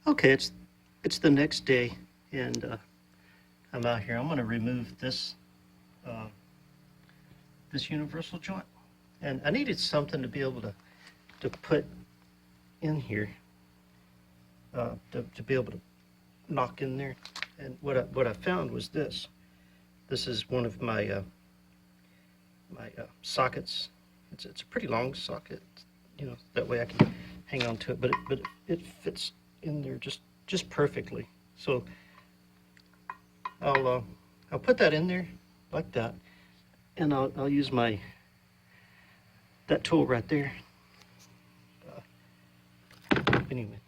Okay, it's the next day, and I'm out here. I'm going to remove uh, this universal joint, and I needed something to be able to put in here to be able to knock in there. And what I found was this. This is one of my sockets. It's a pretty long socket, you know. That way I can hang on to it, but it fits in there just perfectly. So I'll put that in there like that, and I'll use that tool right there. Anyway,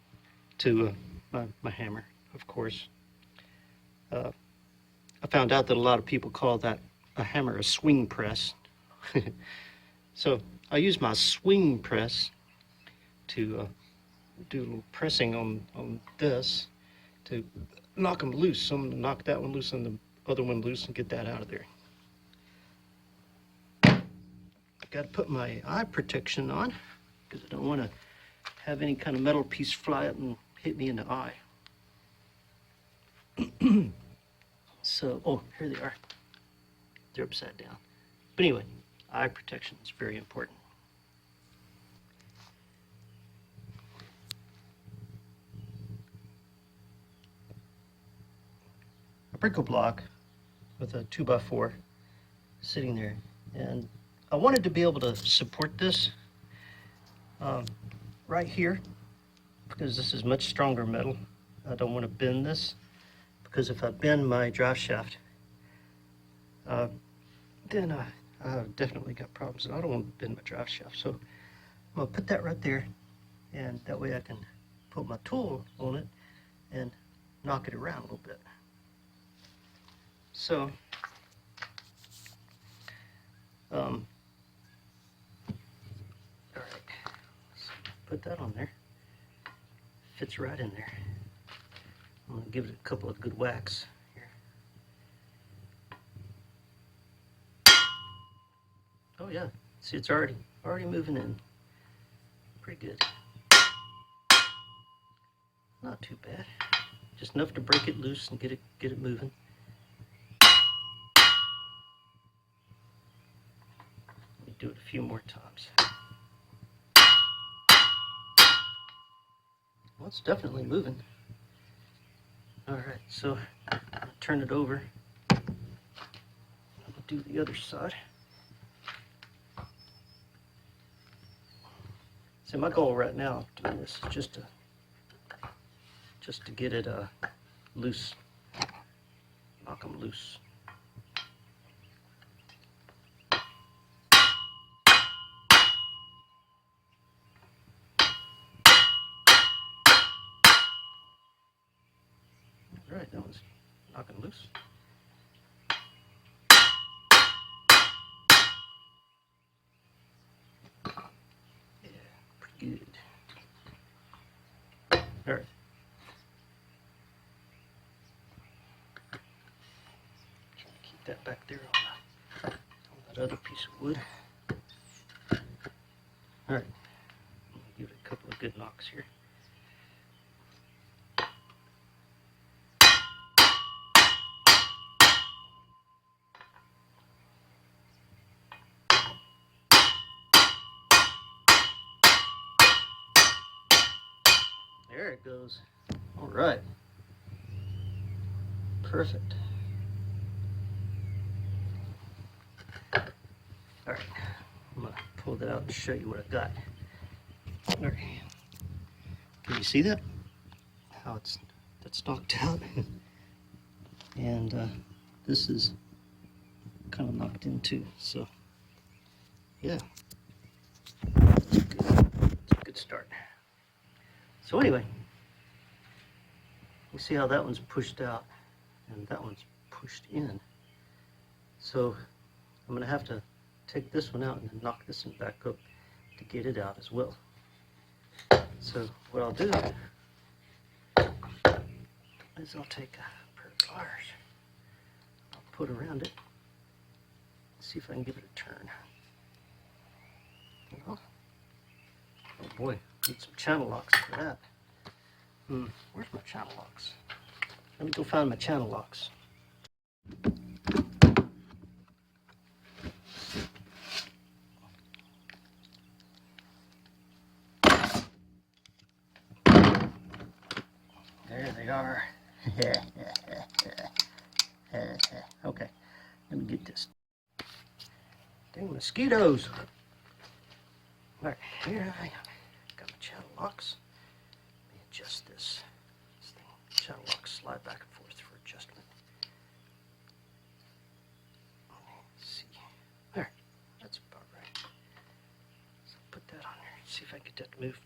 to my hammer, of course. I found out that a lot of people call that a hammer a swing press. So I use my swing press to do a little pressing on this to knock them loose. So I'm going to knock that one loose and the other one loose and get that out of there. I've got to put my eye protection on because I don't want to have any kind of metal piece fly up and hit me in the eye. So, oh, here they are. They're upside down. But anyway, eye protection is very important. A Brico block with a 2x4 sitting there, and I wanted to be able to support this right here because this is much stronger metal. I don't want to bend this because if I bend my drive shaft, then I've definitely got problems, and I don't want to bend my drive shaft. So I'm gonna put that right there, and that way I can put my tool on it and knock it around a little bit. So all right, let's put that on there. Fits right in there. I'm gonna give it a couple of good whacks here. Oh yeah, see, it's already moving in. Pretty good. Not too bad. Just enough to break it loose and get it moving. Let me do it a few more times. Well, it's definitely moving. All right, so I'll turn it over. I'll do the other side. So my goal right now doing this is just to get it loose, knock them loose. All right, that one's knocking loose. Yeah, pretty good. All right. Keep that back there on that other piece of wood. All right, I'm gonna give it a couple of good knocks here. There it goes. All right. Perfect. All right. I'm going to pull that out and show you what I got. All right. Can you see that? How that's knocked out. And this is kind of knocked in too. So, yeah. It's a good start. So anyway, you see how that one's pushed out and that one's pushed in. So I'm gonna have to take this one out and then knock this one back up to get it out as well. So what I'll do is I'll take a pair of pliers, I'll put around it, see if I can give it a turn. Oh boy, need some channel locks for that. Where's my channel locks? Let me go find my channel locks. There they are. Okay, let me get this. Dang mosquitoes. All right, here I am. Got my channel locks. Let me adjust this thing. Channel locks slide back and forth for adjustment. Let's see. There, that's about right. So put that on there. See if I can get that to move.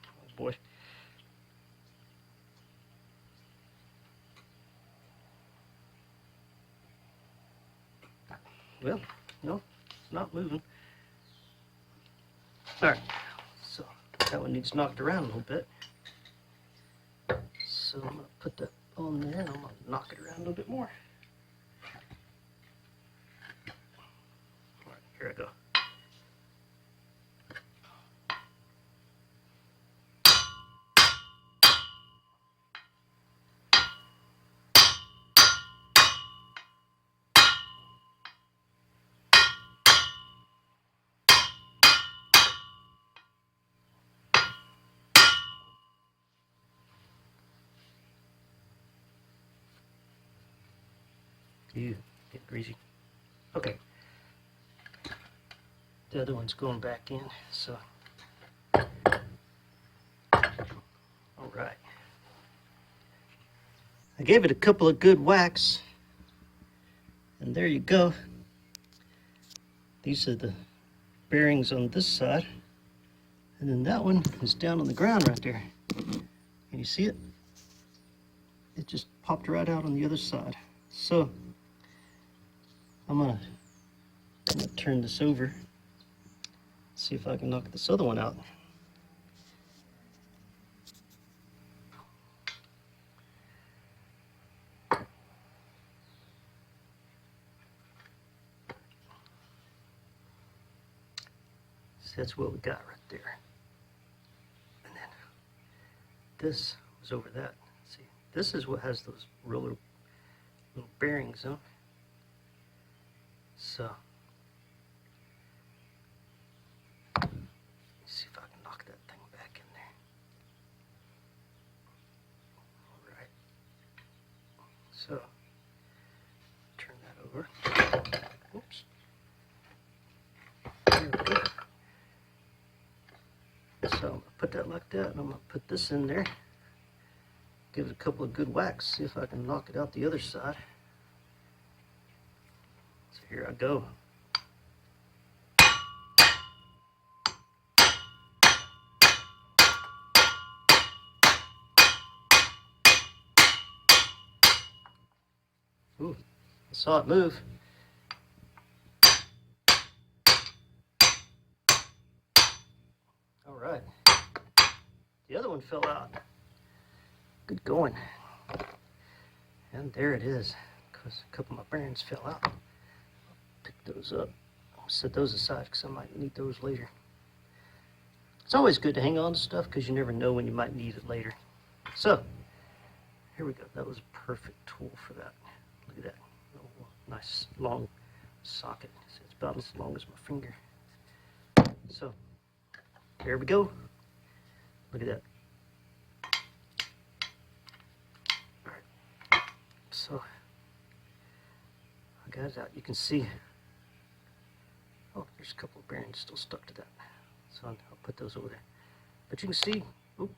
Oh boy. Well, no, it's not moving. All right, so that one needs knocked around a little bit. So I'm gonna put that on there and I'm gonna knock it around a little bit more. All right, here I go. You get greasy. Okay. The other one's going back in, so. All right. I gave it a couple of good whacks, and there you go. These are the bearings on this side, and then that one is down on the ground right there. Can you see it? It just popped right out on the other side. So I'm gonna turn this over, see if I can knock this other one out. So that's what we got right there. And then this was over that. See, this is what has those little bearings on. So let's see if I can knock that thing back in there. All right. So turn that over. Oops. There we go. So I'm gonna put that like that, and I'm gonna put this in there. Give it a couple of good whacks. See if I can knock it out the other side. So here I go. Ooh, I saw it move. All right. The other one fell out. Good going. And there it is. Because a couple of my bearings fell out. I'll pick those up. I'll set those aside because I might need those later. It's always good to hang on to stuff because you never know when you might need it later. So, here we go. That was a perfect tool for that. Look at that. Nice long socket. It's about as long as my finger. So, there we go. Look at that. All right. So, I got it out. You can see, oh, there's a couple of bearings still stuck to that. So I'll put those over there. But you can see, oh,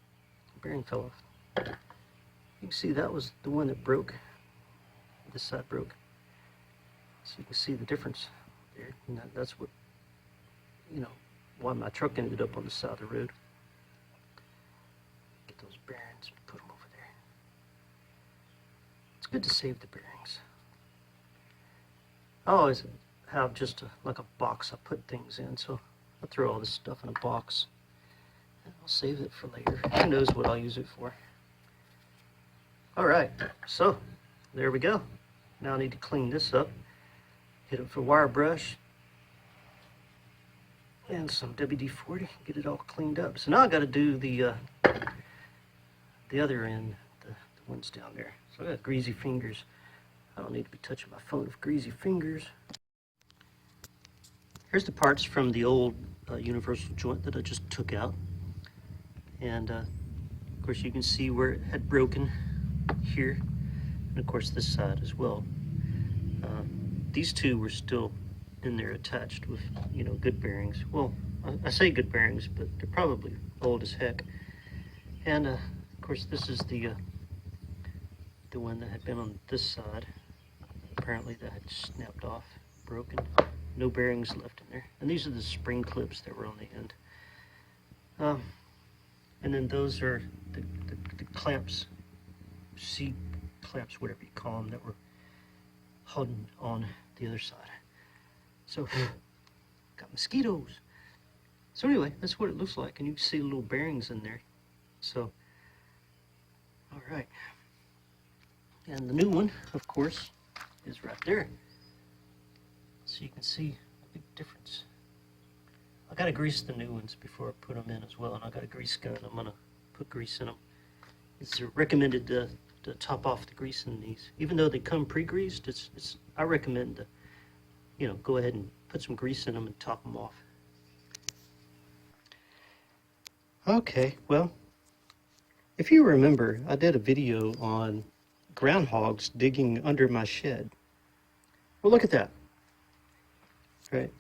the bearing fell off. You can see that was the one that broke. This side broke. So you can see the difference there. And that's what, you know, why my truck ended up on the side of the road. Get those bearings and put them over there. It's good to save the bearings. I always have just like a box I put things in, so I'll throw all this stuff in a box and I'll save it for later. Who knows what I'll use it for. All right, so there we go. Now I need to clean this up. Hit it with a wire brush and some WD-40, get it all cleaned up. So now I got to do the the other end, the ones down there. So I got greasy fingers. I don't need to be touching my phone with greasy fingers. Here's the parts from the old universal joint that I just took out. And of course you can see where it had broken here. And of course this side as well. These two were still in there attached with, you know, good bearings. Well, I say good bearings, but they're probably old as heck. And of course this is the one that had been on this side. Apparently that had snapped off, broken. No bearings left in there. And these are the spring clips that were on the end. And then those are the clamps, C clamps, whatever you call them, that were holding on the other side. So, got mosquitoes. So anyway, that's what it looks like. And you can see the little bearings in there. So, all right. And the new one, of course, is right there. So you can see a big difference. I gotta grease the new ones before I put them in as well, and I got a grease gun. I'm gonna put grease in them. It's recommended to top off the grease in these, even though they come pre-greased. I recommend to, you know, go ahead and put some grease in them and top them off. Okay, well, if you remember, I did a video on groundhogs digging under my shed. Well, look at that. Right,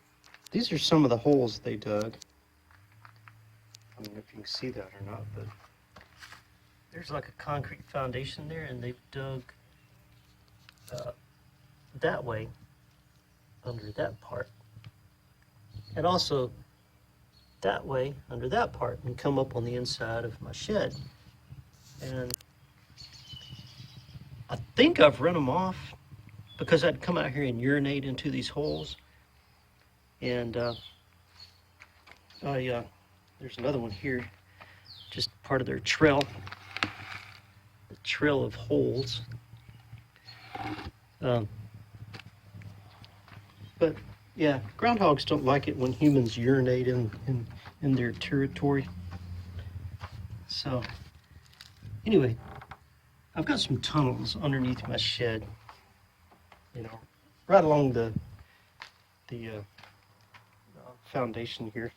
these are some of the holes they dug. I don't know if you can see that or not, but there's like a concrete foundation there, and they've dug that way under that part, and also that way under that part, and come up on the inside of my shed. And I think I've run them off because I'd come out here and urinate into these holes. And there's another one here, just part of their trail, the trail of holes. But yeah, groundhogs don't like it when humans urinate in their territory. So anyway, I've got some tunnels underneath my shed, you know, right along the foundation here.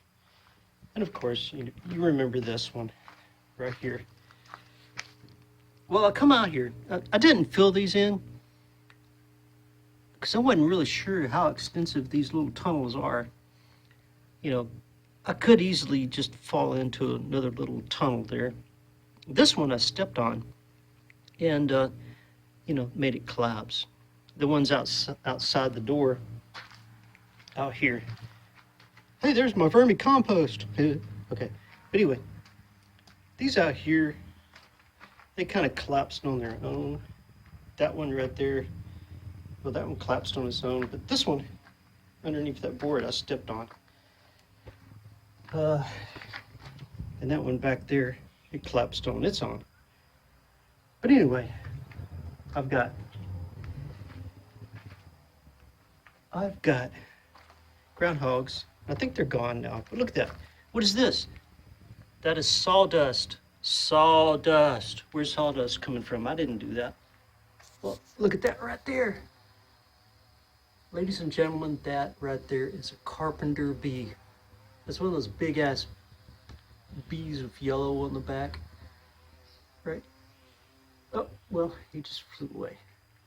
And of course, you remember this one right here. Well, I come out here. I didn't fill these in because I wasn't really sure how extensive these little tunnels are. You know, I could easily just fall into another little tunnel there. This one I stepped on and, you know, made it collapse. The ones outside the door out here. Hey, there's my vermicompost. Okay, but anyway, these out here, they kind of collapsed on their own. That one right there, well, that one collapsed on its own, but this one, underneath that board, I stepped on. And that one back there, it collapsed on its own. But anyway, I've got groundhogs. I think they're gone now, but look at that. What is this? That is sawdust. Sawdust. Where's sawdust coming from? I didn't do that. Well, look at that right there. Ladies and gentlemen, that right there is a carpenter bee. That's one of those big ass bees with yellow on the back. Right? Oh, well, he just flew away.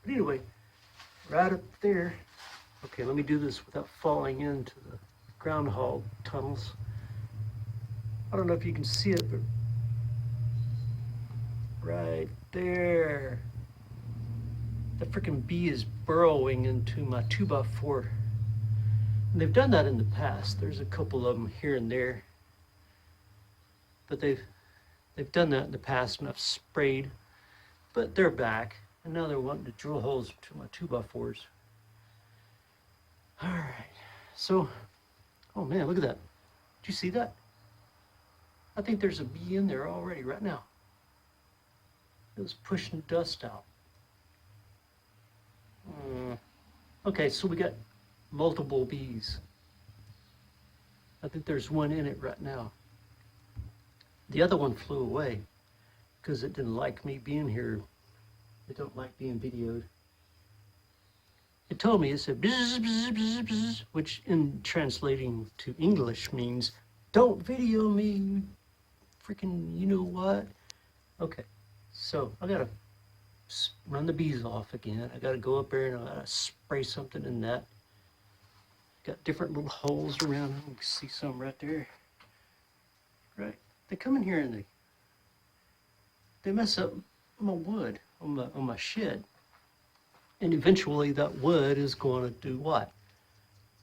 But anyway, right up there. Okay, let me do this without falling into the groundhog tunnels. I don't know if you can see it, but right there, the freaking bee is burrowing into my 2x4. And they've done that in the past. There's a couple of them here and there, but they've done that in the past, and I've sprayed, but they're back, and now they're wanting to drill holes into my 2x4s. All right, so, oh man, look at that. Did you see that? I think there's a bee in there already right now. It was pushing dust out. Okay, so we got multiple bees. I think there's one in it right now. The other one flew away because it didn't like me being here. It don't like being videoed. It told me, it said bzz, bzz, bzz, bzz, which in translating to English means don't video me, freaking you know what. Okay, so I gotta run the bees off again. I gotta go up there and I gotta spray something in that. Got different little holes around them. You can see some right there. Right, they come in here and they mess up my wood on my shed. And eventually that wood is going to do what?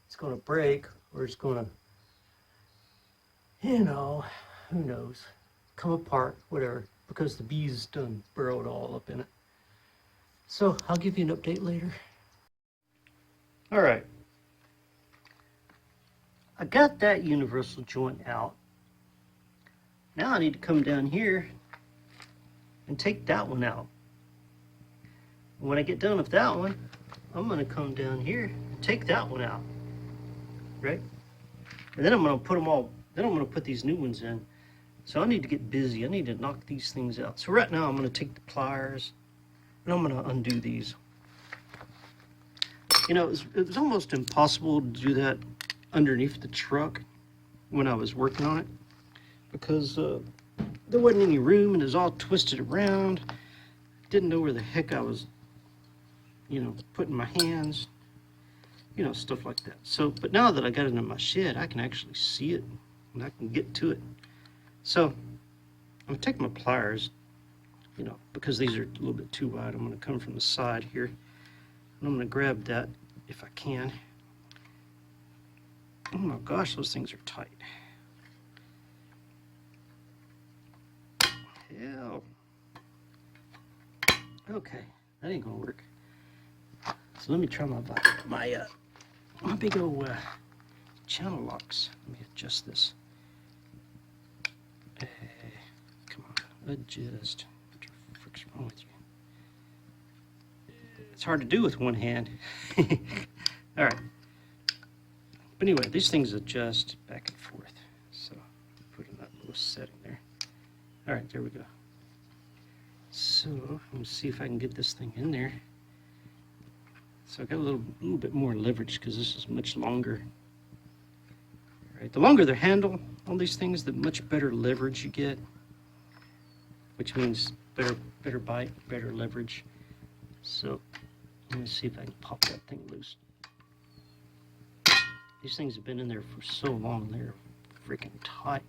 It's going to break, or it's going to, you know, who knows, come apart, whatever, because the bees done burrowed all up in it. So I'll give you an update later. All right. I got that universal joint out. Now I need to come down here and take that one out. When I get done with that one, I'm gonna come down here and take that one out, right? And then I'm gonna put them all, then I'm gonna put these new ones in. So I need to get busy. I need to knock these things out. So right now I'm gonna take the pliers and I'm gonna undo these. You know, it was almost impossible to do that underneath the truck when I was working on it because there wasn't any room and it was all twisted around. Didn't know where the heck I was, you know, putting my hands, you know, stuff like that. So, but now that I got it in my shed, I can actually see it and I can get to it. So I'm gonna take my pliers, you know, because these are a little bit too wide. I'm gonna come from the side here and I'm gonna grab that if I can. Oh my gosh, those things are tight. Hell. Okay, that ain't gonna work. So let me try my big old channel locks. Let me adjust this. Come on, adjust. What the frick's wrong with you? It's hard to do with one hand. All right. But anyway, these things adjust back and forth. So put in that little setting there. All right, there we go. So let me see if I can get this thing in there. So I got a little bit more leverage because this is much longer. All right, the longer the handle on these things, the much better leverage you get, which means better bite, better leverage. So let me see if I can pop that thing loose. These things have been in there for so long, they're freaking tight.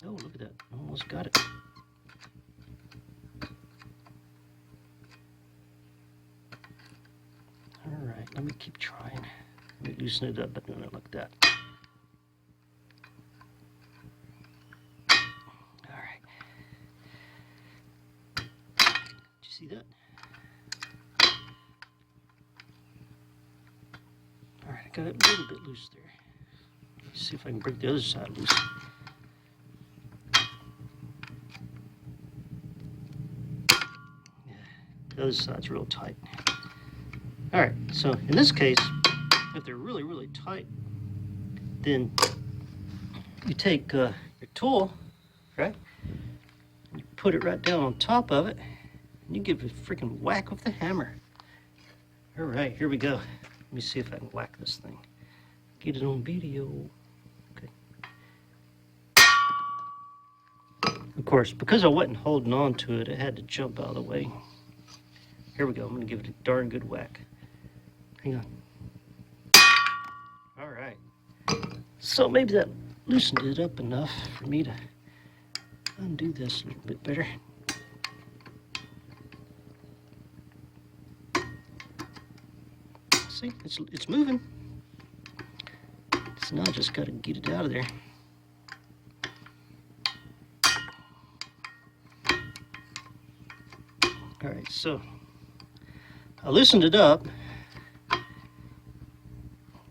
Oh, look at that, almost got it. All right, let me keep trying. Let me loosen it up, but not like that. All right. Did you see that? All right, I got it a little bit loose there. Let's see if I can break the other side loose. Yeah, the other side's real tight. All right, so in this case, if they're really, really tight, then you take your tool, right? You put it right down on top of it, and you give it a freaking whack with the hammer. All right, here we go. Let me see if I can whack this thing. Get it on video. Okay. Of course, because I wasn't holding on to it, I had to jump out of the way. Here we go. I'm going to give it a darn good whack. Hang on. All right. So maybe that loosened it up enough for me to undo this a little bit better. See, it's moving. So now I just got to get it out of there. All right, so I loosened it up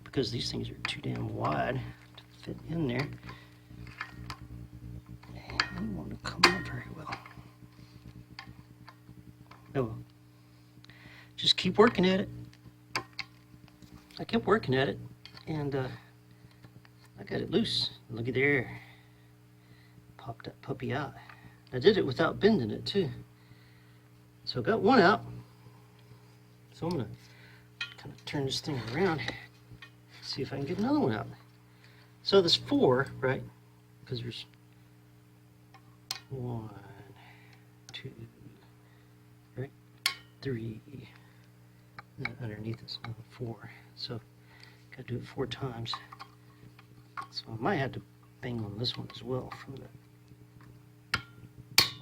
because these things are too damn wide to fit in there. And I don't want to come out very well. Oh well. Just keep working at it. I kept working at it, and I got it loose. Look at there. pop that puppy out. I did it without bending it too. So I got one out. So I'm gonna kind of turn this thing around, see if I can get another one out. So there's 4, right? Because there's 1, 2, right? 3. And underneath is 4. So gotta do it 4 times. So I might have to bang on this one as well from the.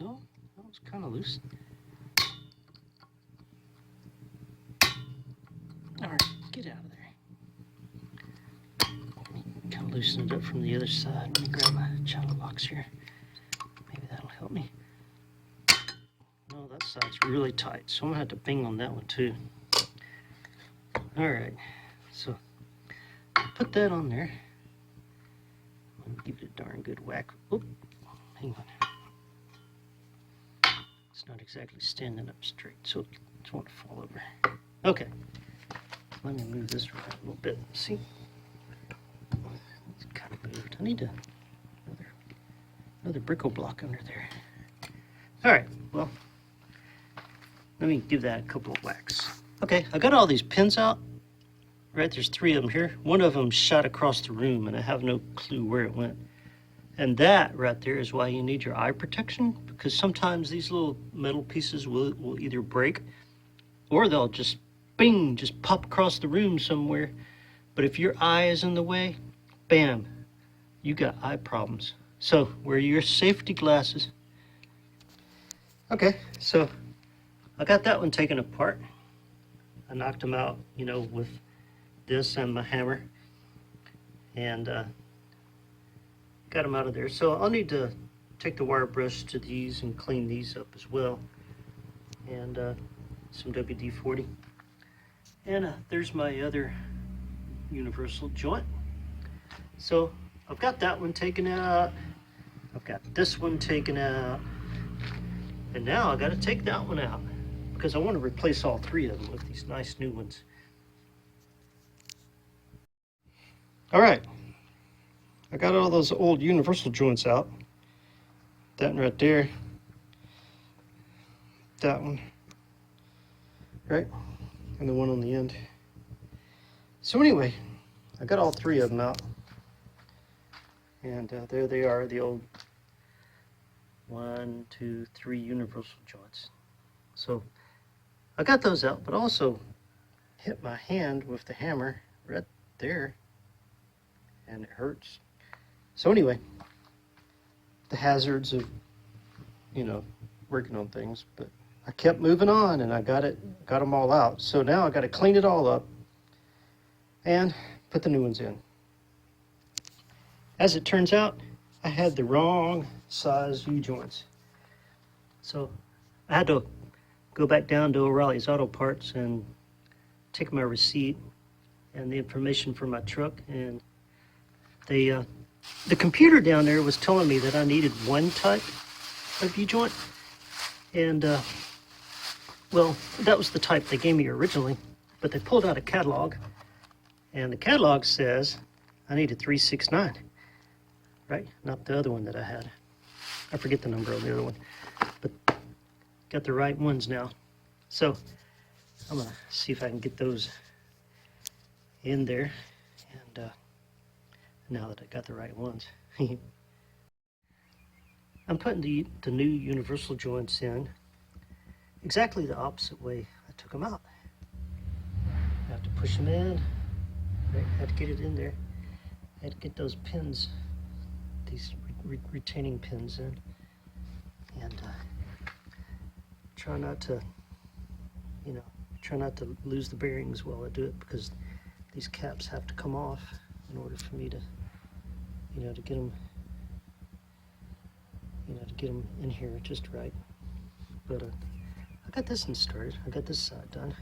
No, that was kind of loose. All right, get out of there. Kind of loosen it up from the other side. Let me grab my child locks here. Maybe that'll help me. No, that side's really tight, so I'm gonna have to bang on that one too. All right, so put that on there. I'm gonna give it a darn good whack. Oop, hang on. It's not exactly standing up straight, so it's want to fall over. Okay, let me move this around a little bit. See, it's kind of moved. I need another brico block under there. All right, well, let me give that a couple of whacks. Okay, I got all these pins out. Right, there's 3 of them here. One of them shot across the room, and I have no clue where it went. And that right there is why you need your eye protection, because sometimes these little metal pieces will either break or they'll just bing, just pop across the room somewhere. But if your eye is in the way, bam, you got eye problems. So wear your safety glasses. Okay, so I got that one taken apart. I knocked them out, you know, with this and my hammer, and got them out of there. So I'll need to take the wire brush to these and clean these up as well, and some WD-40. And there's my other universal joint. So I've got that one taken out, I've got this one taken out, and now I got to take that one out because I want to replace all 3 of them with these nice new ones. All right, I got all those old universal joints out. That one right there, that one, right, and the one on the end. So anyway, I got all 3 of them out, and there they are, the old 1, 2, 3 universal joints. So I got those out, but also hit my hand with the hammer right there, and it hurts. So anyway, the hazards of, you know, working on things, but I kept moving on, and I got them all out. So now I got to clean it all up and put the new ones in. As it turns out, I had the wrong size U-joints. So I had to go back down to O'Reilly's Auto Parts and take my receipt and the information for my truck, and the computer down there was telling me that I needed one type of U-joint, and well, that was the type they gave me originally, but they pulled out a catalog, and the catalog says I needed 369, right? Not the other one that I had. I forget the number of the other one, but got the right ones now. So I'm gonna see if I can get those in there, and now that I got the right ones. I'm putting the new universal joints in exactly the opposite way I took them out. I have to push them in, right? I have to get it in there. I had to get those pins, these retaining pins in, and try not to, you know, try not to lose the bearings while I do it, because these caps have to come off in order for me to, you know, to get them, you know, to get them in here just right. But I got this one started. I got this side done.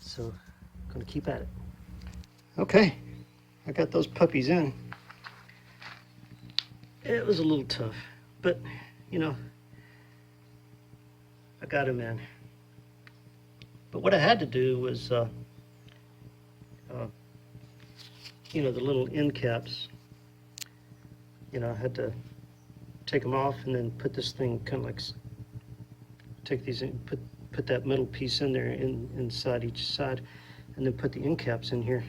So I'm gonna keep at it. Okay, I got those puppies in. It was a little tough, but you know, I got them in. But what I had to do was, you know, the little end caps, you know, I had to take them off and then put this thing kind of like, take these in, put that middle piece in there inside each side, and then put the end caps in here.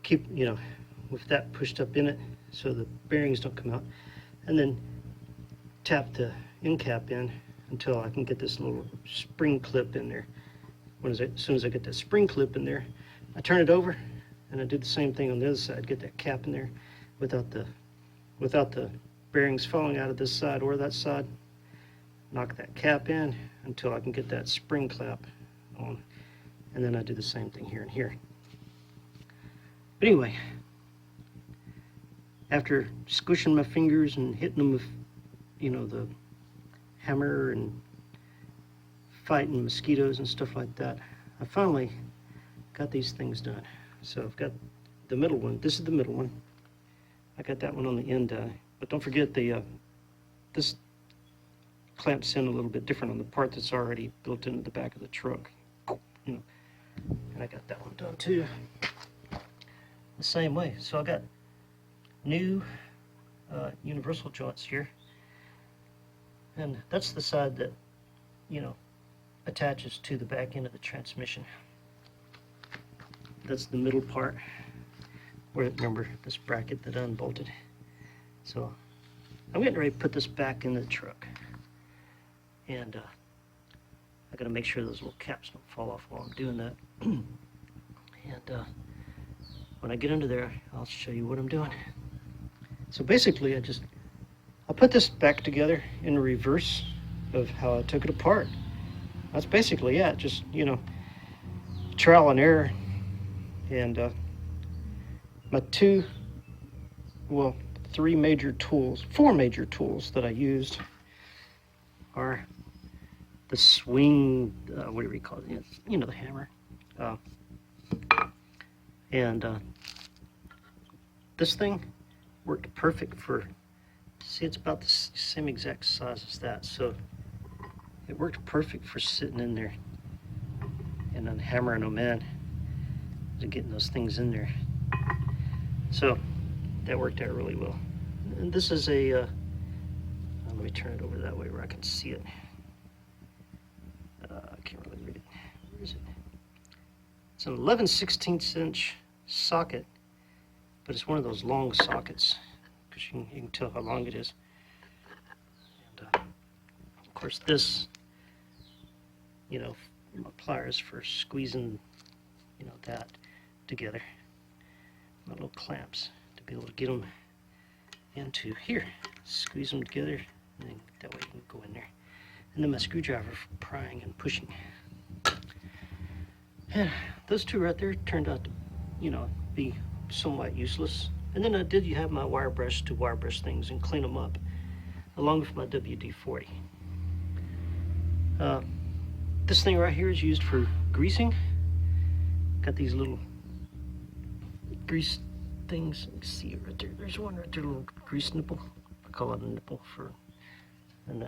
Keep, you know, with that pushed up in it so the bearings don't come out, and then tap the end cap in until I can get this little spring clip in there. As soon as I get that spring clip in there, I turn it over and I do the same thing on the other side. Get that cap in there without the bearings falling out of this side or that side. Knock that cap in until I can get that spring clamp on, and then I do the same thing here and here. But anyway, after squishing my fingers and hitting them with, you know, the hammer and fighting mosquitoes and stuff like that, I finally got these things done. So I've got the middle one. This is the middle one. I got that one on the end, but don't forget this clamps in a little bit different on the part that's already built into the back of the truck. You know, and I got that one done too, the same way. So I got new universal joints here, and that's the side that, you know, attaches to the back end of the transmission. That's the middle part where, remember, this bracket that unbolted. So I'm getting ready to put this back in the truck, and I gotta make sure those little caps don't fall off while I'm doing that. And when I get under there, I'll show you what I'm doing. So basically, I'll put this back together in reverse of how I took it apart. That's basically it. Just, you know, trial and error. And my four major tools that I used are the swing, what do we call it? You know, the hammer. And this thing worked perfect for, see, it's about the same exact size as that. So it worked perfect for sitting in there and then hammering them in and getting those things in there. So that worked out really well. And this is a, let me turn it over that way where I can see it. I can't really read it. Where is it? It's an 11/16 inch socket, but it's one of those long sockets, because you can tell how long it is. And of course this, you know, my pliers for squeezing, you know, that together. My little clamps to be able to get them into here. Squeeze them together, and then that way you can go in there. And then my screwdriver for prying and pushing. And those two right there turned out to, you know, be somewhat useless. And then I did have my wire brush to wire brush things and clean them up, along with my WD-40. This thing right here is used for greasing. Got these little grease things. You can see it right there. There's one right there, a little grease nipple. I call it a nipple for, and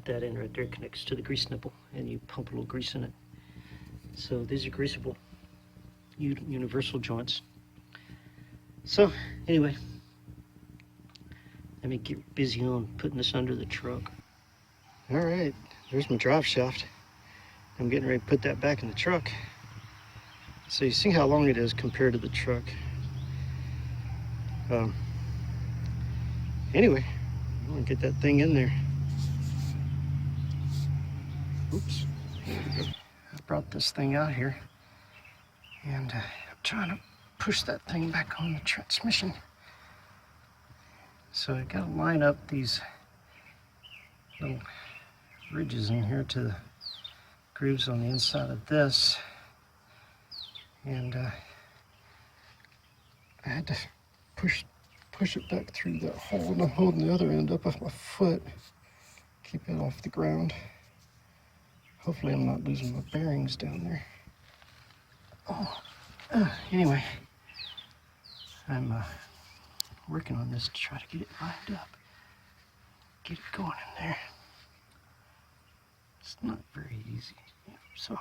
that end right there connects to the grease nipple, and you pump a little grease in it. So these are greasable universal joints. So anyway, let me get busy on putting this under the truck. All right, there's my drive shaft. I'm getting ready to put that back in the truck. So you see how long it is compared to the truck. Anyway, I'm gonna get that thing in there. Oops. I brought this thing out here, and I'm trying to push that thing back on the transmission. So I gotta line up these little ridges in here to the grooves on the inside of this. And I had to push it back through that hole, and I'm holding the other end up with my foot, keep it off the ground. Hopefully I'm not losing my bearings down there. Anyway, I'm working on this to try to get it lined up, get it going in there. It's not very easy, so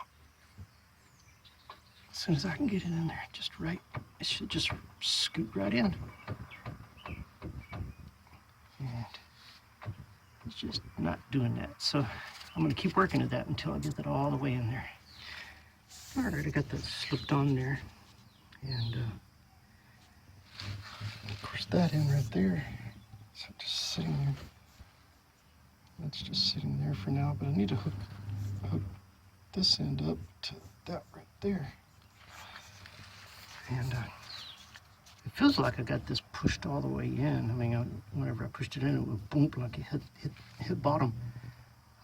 as soon as I can get it in there just right, it should just scoot right in. And just not doing that. So I'm gonna keep working at that until I get that all the way in there. All right, I got that slipped on there. And of course that in right there. So just sitting there. That's just sitting there for now, but I need to hook this end up to that right there. And it feels like I got this pushed all the way in. I mean, whenever I pushed it in, it would boom like it hit bottom.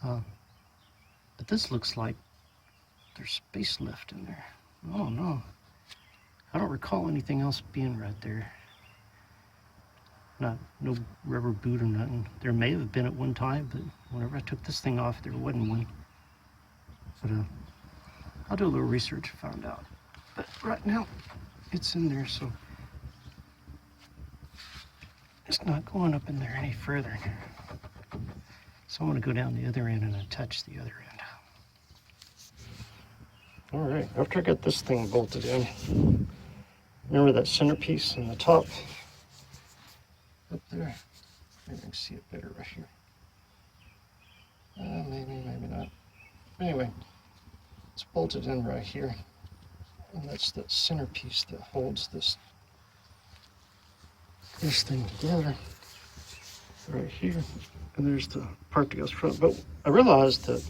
But this looks like there's space left in there. Oh no, I don't recall anything else being right there. No rubber boot or nothing. There may have been at one time, but whenever I took this thing off, there wasn't one. But I'll do a little research and find out. But right now, it's in there, so it's not going up in there any further. So I'm gonna go down the other end and attach the other end. All right, after I got this thing bolted in, remember that centerpiece in the top? Up there. Maybe I can see it better right here. Maybe not. Anyway, it's bolted in right here. And that's the centerpiece that holds this thing together. Right here. And there's the part that goes front. But I realized that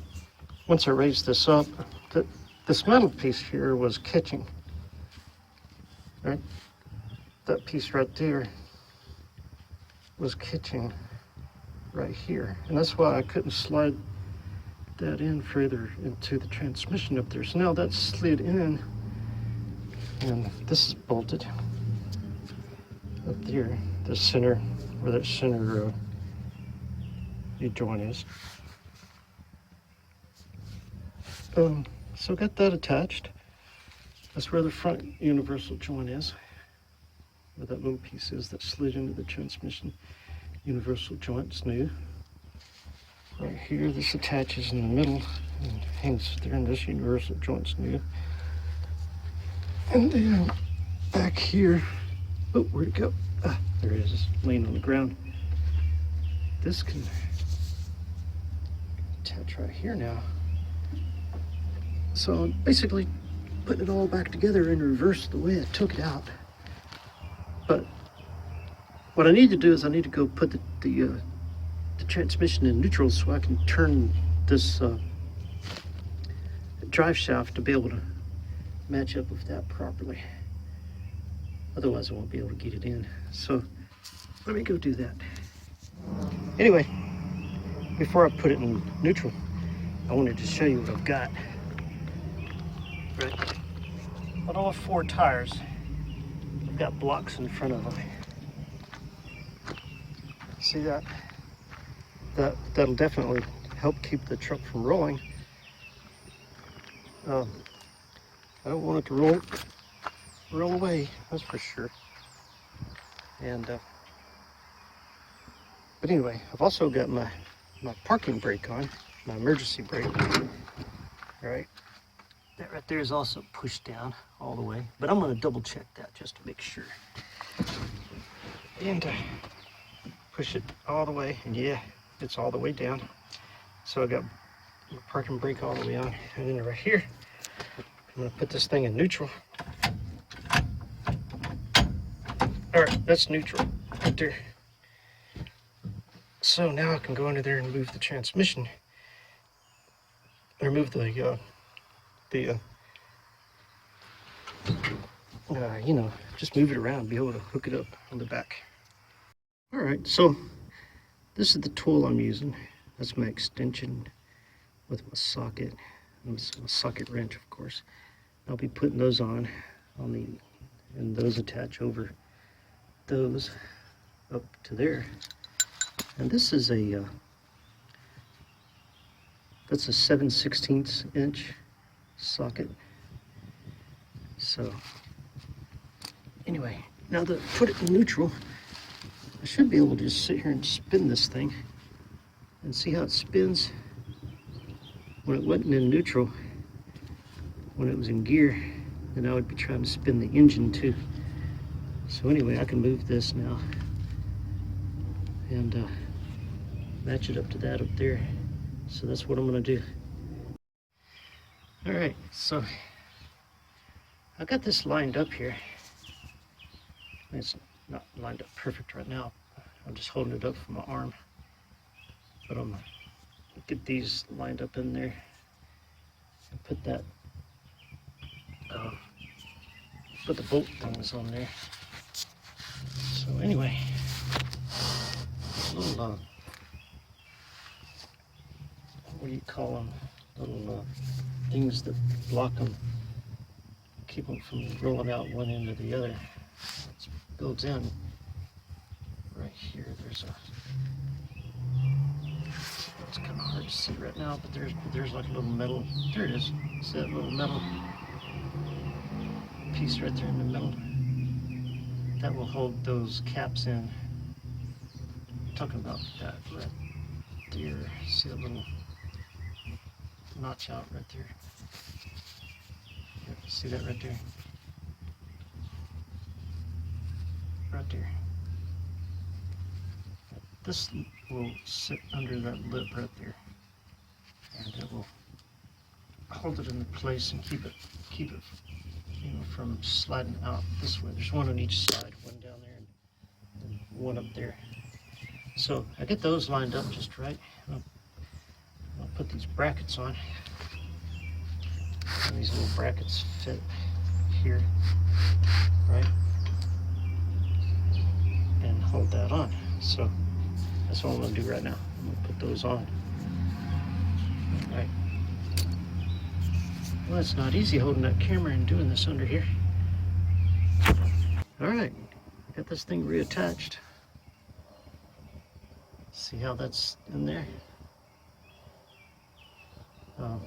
once I raised this up, that this metal piece here was catching. Right? That piece right there was catching right here, and that's why I couldn't slide that in further into the transmission up there. So now that's slid in, and this is bolted up there, the center, where that center joint is. So got that attached. That's where the front universal joint is, where that little piece is that slid into the transmission universal joint's new. Right here, this attaches in the middle and hangs there, and this universal joint's new. And then back here, oh, where'd it go? Ah, there it is, it's laying on the ground. This can attach right here now. So basically putting it all back together in reverse the way I took it out. But what I need to do is I need to go put the transmission in neutral so I can turn this drive shaft to be able to match up with that properly. Otherwise I won't be able to get it in. So let me go do that. Anyway, before I put it in neutral, I wanted to show you what I've got. Right. On all 4 tires, I've got blocks in front of them. See that? That'll definitely help keep the truck from rolling. I don't want it to roll away, that's for sure. And but anyway, I've also got my parking brake on, my emergency brake. All right. That right there is also pushed down all the way, but I'm going to double check that just to make sure. And push it all the way, and yeah, it's all the way down. So I got my parking brake all the way on, and then right here, I'm going to put this thing in neutral. All right, that's neutral right there. So now I can go under there and move the transmission, or move the you know, just move it around, be able to hook it up on the back. All right, so this is the tool I'm using. That's my extension with my socket, and my socket wrench, of course. I'll be putting those on and those attach over those up to there. And this is that's a 7/16 inch socket. So anyway, now to put it in neutral, I should be able to just sit here and spin this thing and see how it spins when it wasn't in neutral. When it was in gear, then I would be trying to spin the engine too. So anyway, I can move this now, and match it up to that up there. So that's what I'm gonna do. All right, so I got this lined up here. It's not lined up perfect right now. I'm just holding it up for my arm, but I'm gonna get these lined up in there and put that, put the bolt things on there. So anyway, little what do you call them? Little things that block them, keep them from rolling out one end or the other. It builds in right here. There's a, it's kind of hard to see right now, but there's like a little metal. There it is. See that little metal piece right there in the middle? That will hold those caps in. I'm talking about that right there. See that little notch out right there? Yep, see that right there? Right there. This will sit under that lip right there, and it will hold it in place and keep it, you know, from sliding out this way. There's one on each side, one down there and one up there. So I get those lined up just right. I'll put these brackets on, and these little brackets fit here, right, and hold that on. So that's what I'm going to do right now. I'm going to put those on. All right. Well, it's not easy holding that camera and doing this under here. All right, got this thing reattached. See how that's in there? You know,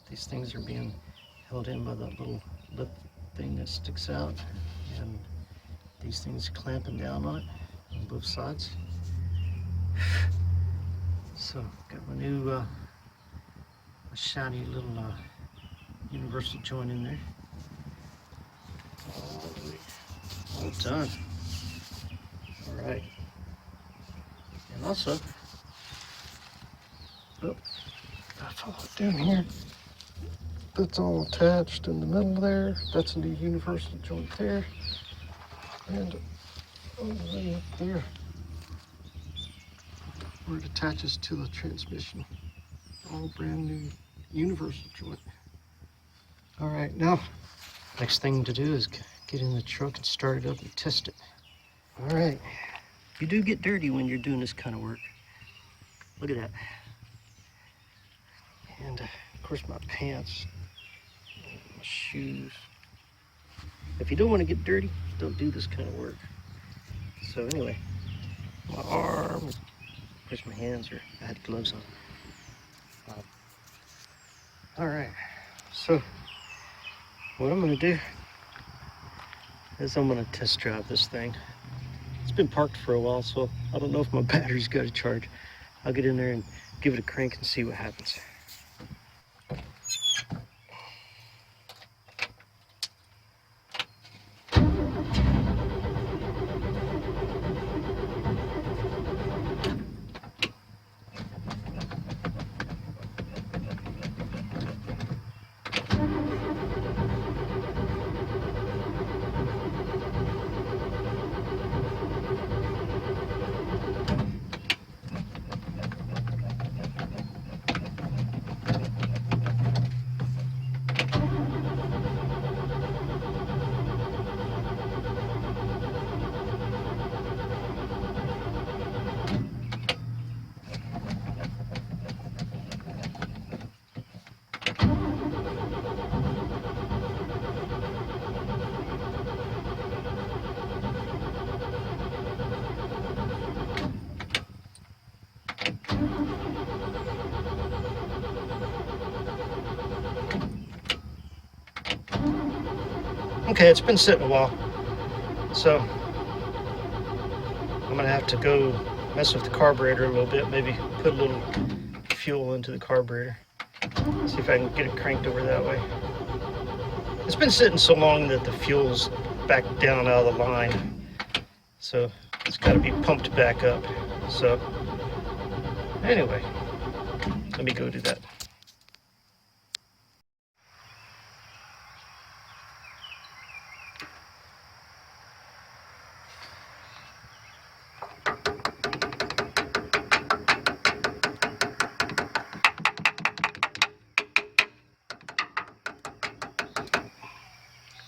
these things are being held in by that little lip thing that sticks out, and these things clamping down on it on both sides. So got my new shiny little universal joint in there. All done. All right. And also, oh, I follow it down here. That's all attached in the middle there. That's a new universal joint there. And all the way up there, where it attaches to the transmission. All brand new universal joint. All right, now, next thing to do is get in the truck and start it up and test it. All right, you do get dirty when you're doing this kind of work. Look at that. And of course my pants, my shoes. If you don't want to get dirty, don't do this kind of work. So anyway, my arm, of course my hands are, I had gloves on. All right, so what I'm gonna do is I'm gonna test drive this thing. It's been parked for a while, so I don't know if my battery's got a charge. I'll get in there and give it a crank and see what happens. Okay, it's been sitting a while, so I'm gonna have to go mess with the carburetor a little bit, maybe put a little fuel into the carburetor, see if I can get it cranked over that way. It's been sitting so long that the fuel's back down out of the line, so It's got to be pumped back up. So anyway, let me go do that.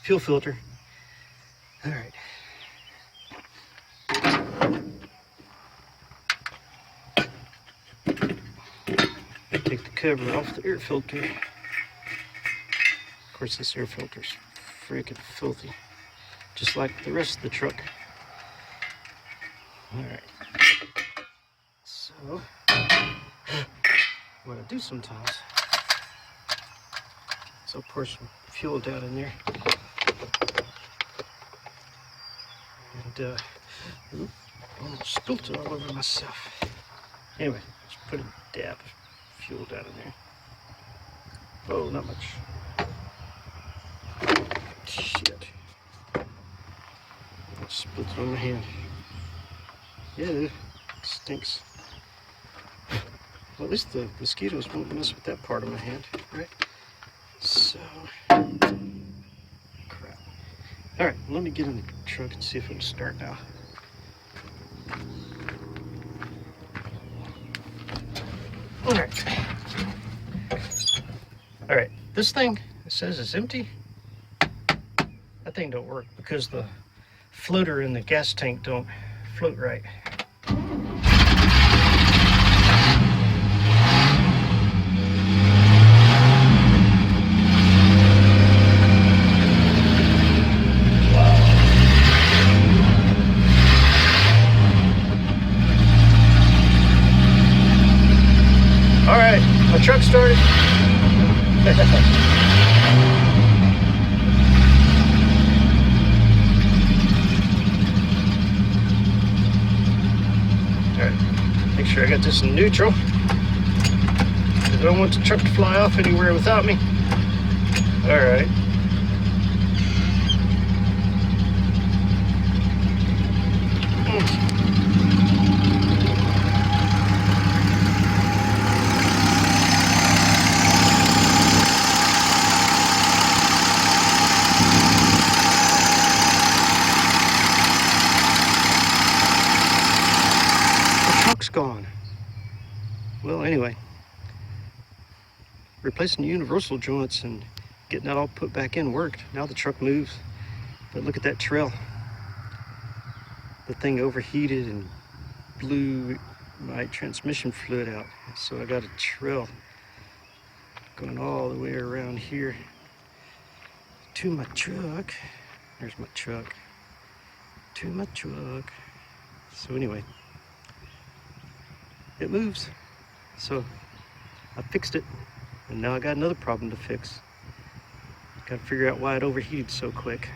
Fuel filter. All right. Take the cover off the air filter. Of course, this air filter's freaking filthy, just like the rest of the truck. All right. So, what I do sometimes is I'll pour some fuel down in there. And almost spilt it all over myself. Anyway, just put a dab of fuel down in there. Oh, not much. Shit. I spilt it on my hand. Yeah, it stinks. Well, at least the mosquitoes won't mess with that part of my hand, right? So, crap. All right, let me get in the truck and see if it'll start now. All right. All right, this thing, it says it's empty. That thing don't work because the floater in the gas tank don't float right. All right, my truck started. Make sure I got this in neutral, because I don't want the truck to fly off anywhere without me. All right. Gone. Well, anyway, replacing the universal joints and getting that all put back in worked. Now the truck moves, but look at that trail. The thing overheated and blew my transmission fluid out, so I got a trail going all the way around here to my truck. There's my truck. To my truck. So anyway, it moves. So I fixed it, and now I got another problem to fix. Got to figure out why it overheated so quick.